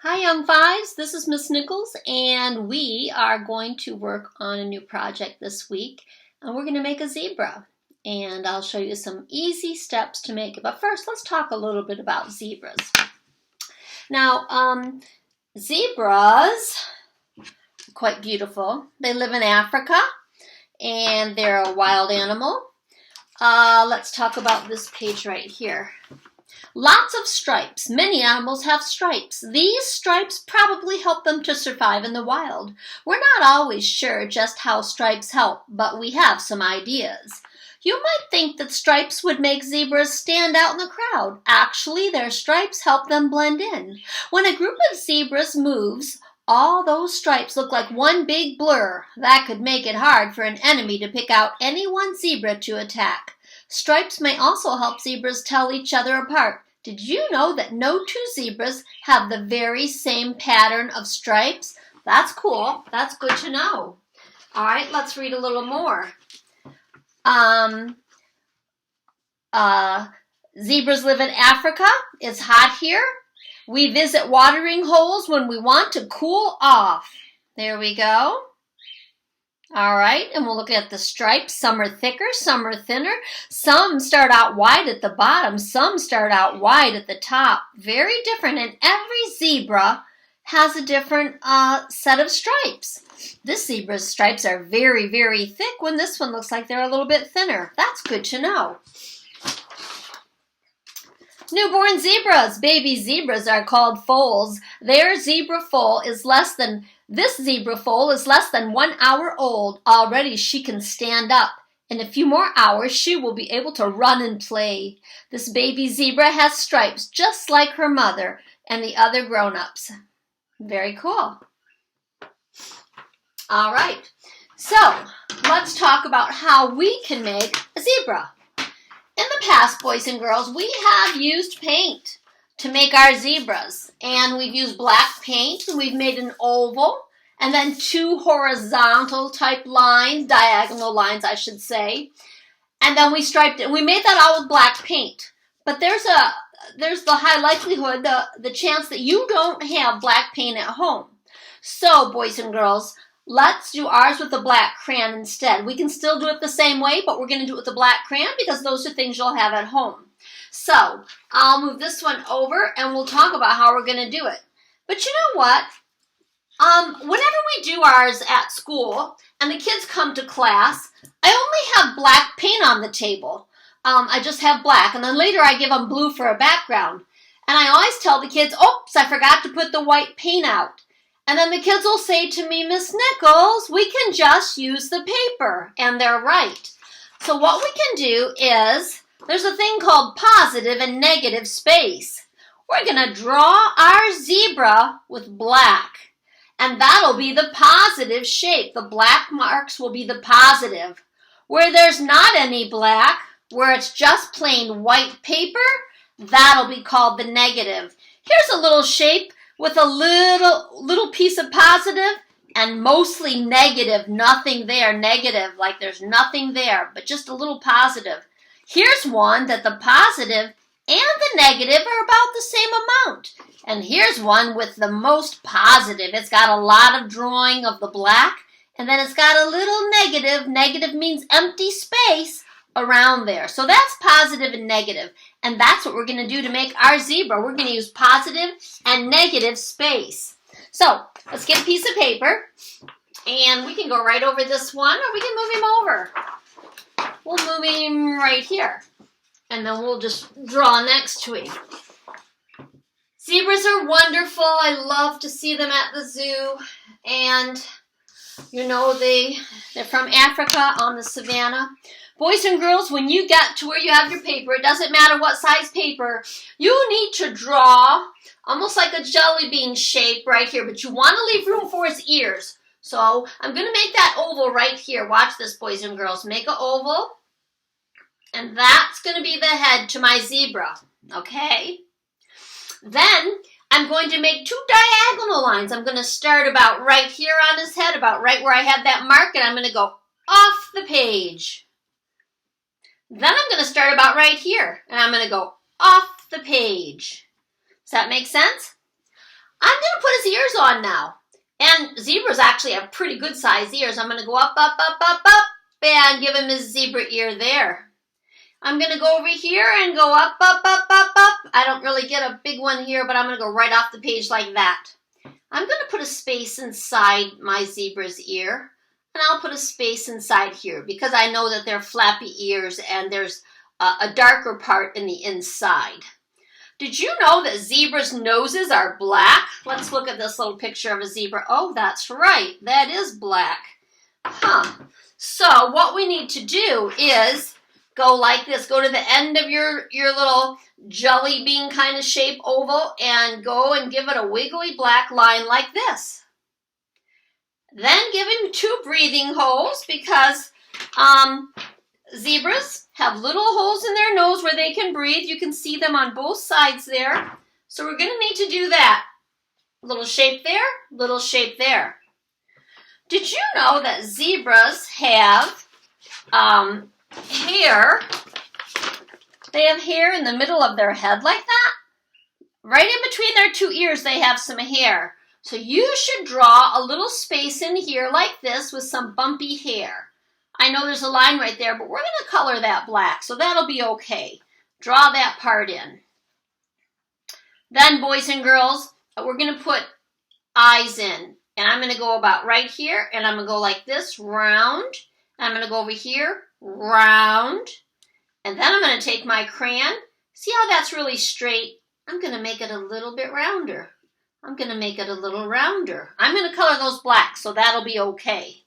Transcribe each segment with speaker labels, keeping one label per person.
Speaker 1: Hi, Young Fives. This is Miss Nichols, and we are going to work on a new project this week. And we're going to make a zebra. And I'll show you some easy steps to make it. But first, let's talk a little bit about zebras. Now, zebras are quite beautiful. They live in Africa, and they're a wild animal. Let's talk about this page right here. Lots of stripes. Many animals have stripes. These stripes probably help them to survive in the wild. We're not always sure just how stripes help, but we have some ideas. You might think that stripes would make zebras stand out in the crowd. Actually, their stripes help them blend in. When a group of zebras moves, all those stripes look like one big blur. That could make it hard for an enemy to pick out any one zebra to attack. Stripes may also help zebras tell each other apart. Did you know that no two zebras have the very same pattern of stripes? That's cool. That's good to know. All right, let's read a little more. Zebras live in Africa. It's hot here. We visit watering holes when we want to cool off. There we go. All right, and we'll look at the stripes. Some are thicker, some are thinner. Some start out wide at the bottom. Some start out wide at the top. Very different, and every zebra has a different set of stripes. This zebra's stripes are very, very thick when this one looks like they're a little bit thinner. That's good to know. Newborn zebras. Baby zebras are called foals. This zebra foal is less than 1 hour old. Already she can stand up. In a few more hours, she will be able to run and play. This baby zebra has stripes just like her mother and the other grown-ups. Very cool. All right, so let's talk about how we can make a zebra. In the past, boys and girls, we have used paint to make our zebras. And we've used black paint, and we've made an oval, and then two horizontal type lines, diagonal lines, I should say. And then we striped it. We made that all with black paint. But there's the high likelihood, the chance that you don't have black paint at home. So, boys and girls, let's do ours with the black crayon instead. We can still do it the same way, but we're going to do it with the black crayon because those are things you'll have at home. So, I'll move this one over and we'll talk about how we're going to do it. But you know what? Whenever we do ours at school and the kids come to class, I only have black paint on the table. I just have black, and then later I give them blue for a background. And I always tell the kids, oops, I forgot to put the white paint out. And then the kids will say to me, Miss Nichols, we can just use the paper. And they're right. So what we can do is, there's a thing called positive and negative space. We're going to draw our zebra with black. And that'll be the positive shape. The black marks will be the positive. Where there's not any black, where it's just plain white paper, that'll be called the negative. Here's a little shape with a little piece of positive and mostly negative, nothing there, negative, like there's nothing there, but just a little positive. Here's one that the positive and the negative are about the same amount. And here's one with the most positive. It's got a lot of drawing of the black, and then it's got a little negative. Negative means empty space around there. So that's positive and negative. And that's what we're going to do to make our zebra. We're going to use positive and negative space. So let's get a piece of paper, and we can go right over this one, or we can move him over. We'll move him right here, and then we'll just draw next to him. Zebras are wonderful. I love to see them at the zoo, and you know they're from Africa on the savannah. Boys and girls, when you get to where you have your paper, it doesn't matter what size paper, you need to draw almost like a jelly bean shape right here, but you want to leave room for his ears. So I'm going to make that oval right here. Watch this, boys and girls. Make an oval, and that's going to be the head to my zebra, okay? Then I'm going to make two diagonal lines. I'm going to start about right here on his head, about right where I had that mark, and I'm going to go off the page. Then I'm going to start about right here, and I'm going to go off the page. Does that make sense? I'm going to put his ears on now. And zebras actually have pretty good sized ears. I'm going to go up, up, up, up, up, and give him his zebra ear there. I'm going to go over here and go up, up, up, up, up. I don't really get a big one here, but I'm going to go right off the page like that. I'm going to put a space inside my zebra's ear, and I'll put a space inside here because I know that they're flappy ears and there's a darker part in the inside. Did you know that zebras' noses are black? Let's look at this little picture of a zebra. Oh, that's right. That is black. Huh. So what we need to do is go like this. Go to the end of your little jelly bean kind of shape oval and go and give it a wiggly black line like this. Then give him 2 breathing holes because zebras have little holes in their nose where they can breathe. You can see them on both sides there. So we're going to need to do that. Little shape there, little shape there. Did you know that zebras have hair? They have hair in the middle of their head like that. Right in between their 2 ears, they have some hair. So you should draw a little space in here like this with some bumpy hair. I know there's a line right there, but we're going to color that black, so that'll be okay. Draw that part in. Then, boys and girls, we're going to put eyes in. And I'm going to go about right here, and I'm going to go like this, round. I'm going to go over here, round. And then I'm going to take my crayon. See how that's really straight? I'm going to make it a little bit rounder. I'm going to make it a little rounder. I'm going to color those black, so that'll be okay.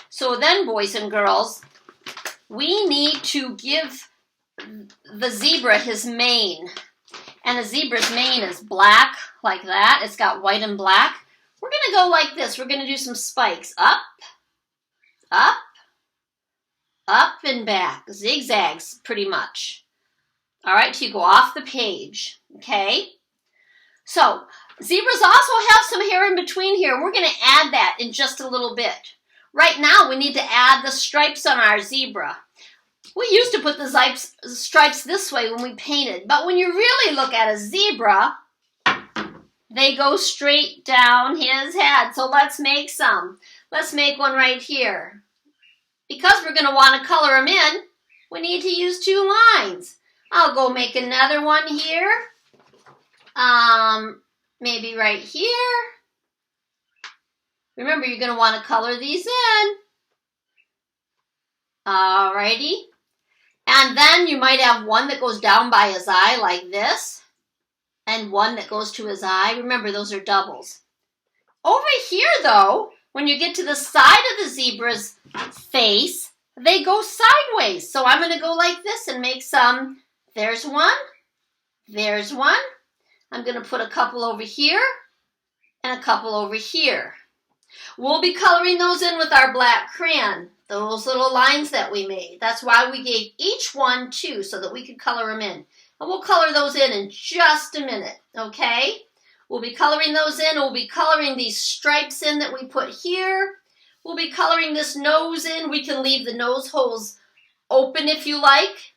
Speaker 1: So then, boys and girls, we need to give the zebra his mane. And a zebra's mane is black, like that. It's got white and black. We're going to go like this. We're going to do some spikes. Up, up, up and back. Zigzags, pretty much. All right, till you go off the page. Okay? So, zebras also have some hair in between here. We're going to add that in just a little bit. Right now, we need to add the stripes on our zebra. We used to put the stripes this way when we painted, but when you really look at a zebra, they go straight down his head. So let's make some. Let's make one right here. Because we're going to want to color them in, we need to use 2 lines. I'll go make another one here. Maybe right here. Remember, you're going to want to color these in. Alrighty. And then you might have one that goes down by his eye like this. And one that goes to his eye. Remember, those are doubles. Over here, though, when you get to the side of the zebra's face, they go sideways. So I'm going to go like this and make some. There's one. There's one. I'm going to put a couple over here and a couple over here. We'll be coloring those in with our black crayon, those little lines that we made. That's why we gave each one 2, so that we could color them in. And we'll color those in just a minute, okay? We'll be coloring those in. We'll be coloring these stripes in that we put here. We'll be coloring this nose in. We can leave the nose holes open if you like.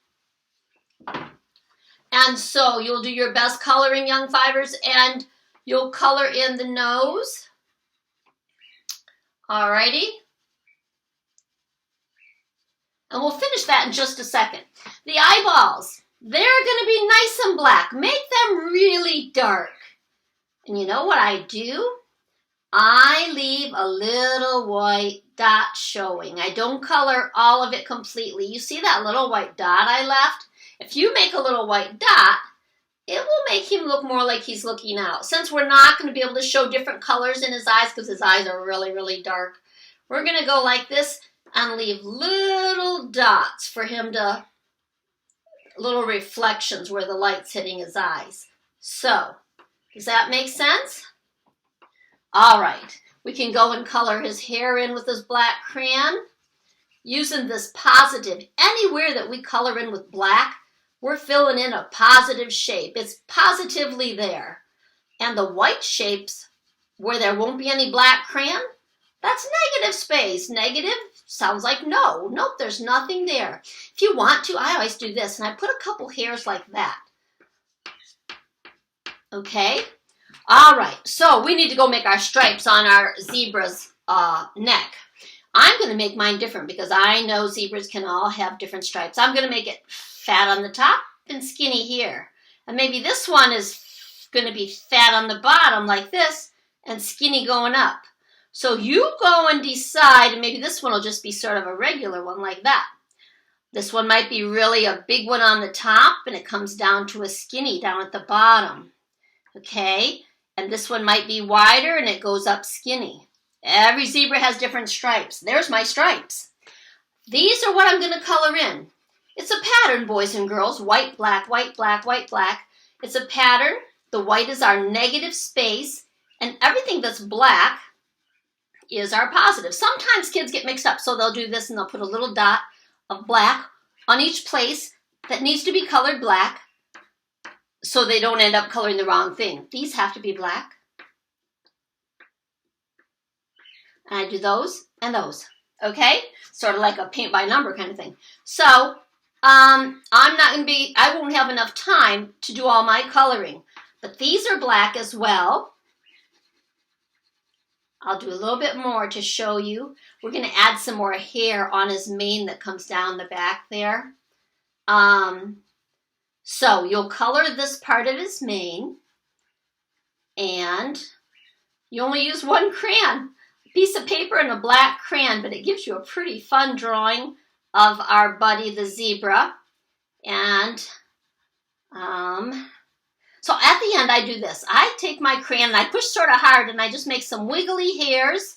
Speaker 1: And so you'll do your best coloring, young fivers, and you'll color in the nose. Alrighty. And we'll finish that in just a second. The eyeballs, they're going to be nice and black. Make them really dark. And you know what I do? I leave a little white dot showing. I don't color all of it completely. You see that little white dot I left? If you make a little white dot, it will make him look more like he's looking out. Since we're not going to be able to show different colors in his eyes because his eyes are really, really dark, we're going to go like this and leave little dots for him to, little reflections where the light's hitting his eyes. So, does that make sense? All right, we can go and color his hair in with this black crayon. Using this positive, anywhere that we color in with black, we're filling in a positive shape. It's positively there. And the white shapes, where there won't be any black crayon, that's negative space. Negative sounds like no. Nope, there's nothing there. If you want to, I always do this, and I put a couple hairs like that. Okay? All right, so we need to go make our stripes on our zebra's neck. I'm going to make mine different because I know zebras can all have different stripes. I'm going to make it fat on the top and skinny here. And maybe this one is going to be fat on the bottom like this and skinny going up. So you go and decide, and maybe this one will just be sort of a regular one like that. This one might be really a big one on the top and it comes down to a skinny down at the bottom. Okay? And this one might be wider and it goes up skinny. Every zebra has different stripes. There's my stripes. These are what I'm going to color in. It's a pattern, boys and girls. White, black, white, black, white, black. It's a pattern. The white is our negative space, and everything that's black is our positive. Sometimes kids get mixed up, so they'll do this and they'll put a little dot of black on each place that needs to be colored black so they don't end up coloring the wrong thing. These have to be black. And I do those and those, okay? Sort of like a paint by number kind of thing. So, I won't have enough time to do all my coloring. But these are black as well. I'll do a little bit more to show you. We're going to add some more hair on his mane that comes down the back there. So you'll color this part of his mane. And you only use one crayon. Piece of paper and a black crayon, but it gives you a pretty fun drawing of our buddy the zebra. And so at the end I do this. I take my crayon and I push sort of hard and I just make some wiggly hairs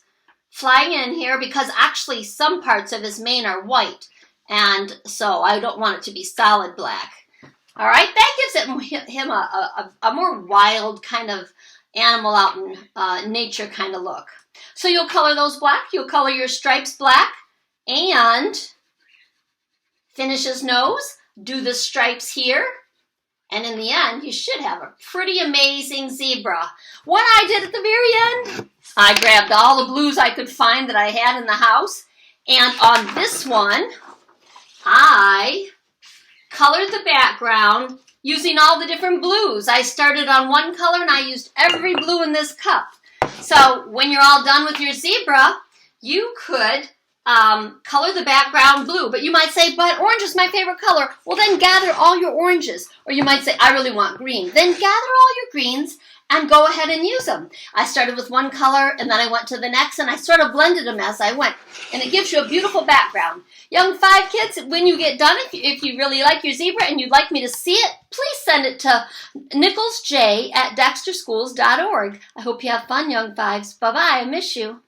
Speaker 1: flying in here because actually some parts of his mane are white, and so I don't want it to be solid black. All right, that gives him a more wild kind of animal out in nature kind of look. So you'll color those black, you'll color your stripes black, and finish his nose, do the stripes here, and in the end, you should have a pretty amazing zebra. What I did at the very end, I grabbed all the blues I could find that I had in the house, and on this one, I colored the background using all the different blues. I started on one color and I used every blue in this cup. So when you're all done with your zebra, you could color the background blue. But you might say, but orange is my favorite color. Well, then gather all your oranges. Or you might say, I really want green. Then gather all your greens and go ahead and use them. I started with one color and then I went to the next and I sort of blended them as I went. And it gives you a beautiful background. Young 5 kids, when you get done, if you really like your zebra and you'd like me to see it, please send it to nicholsj@dexterschools.org. I hope you have fun, young 5s. Bye-bye. I miss you.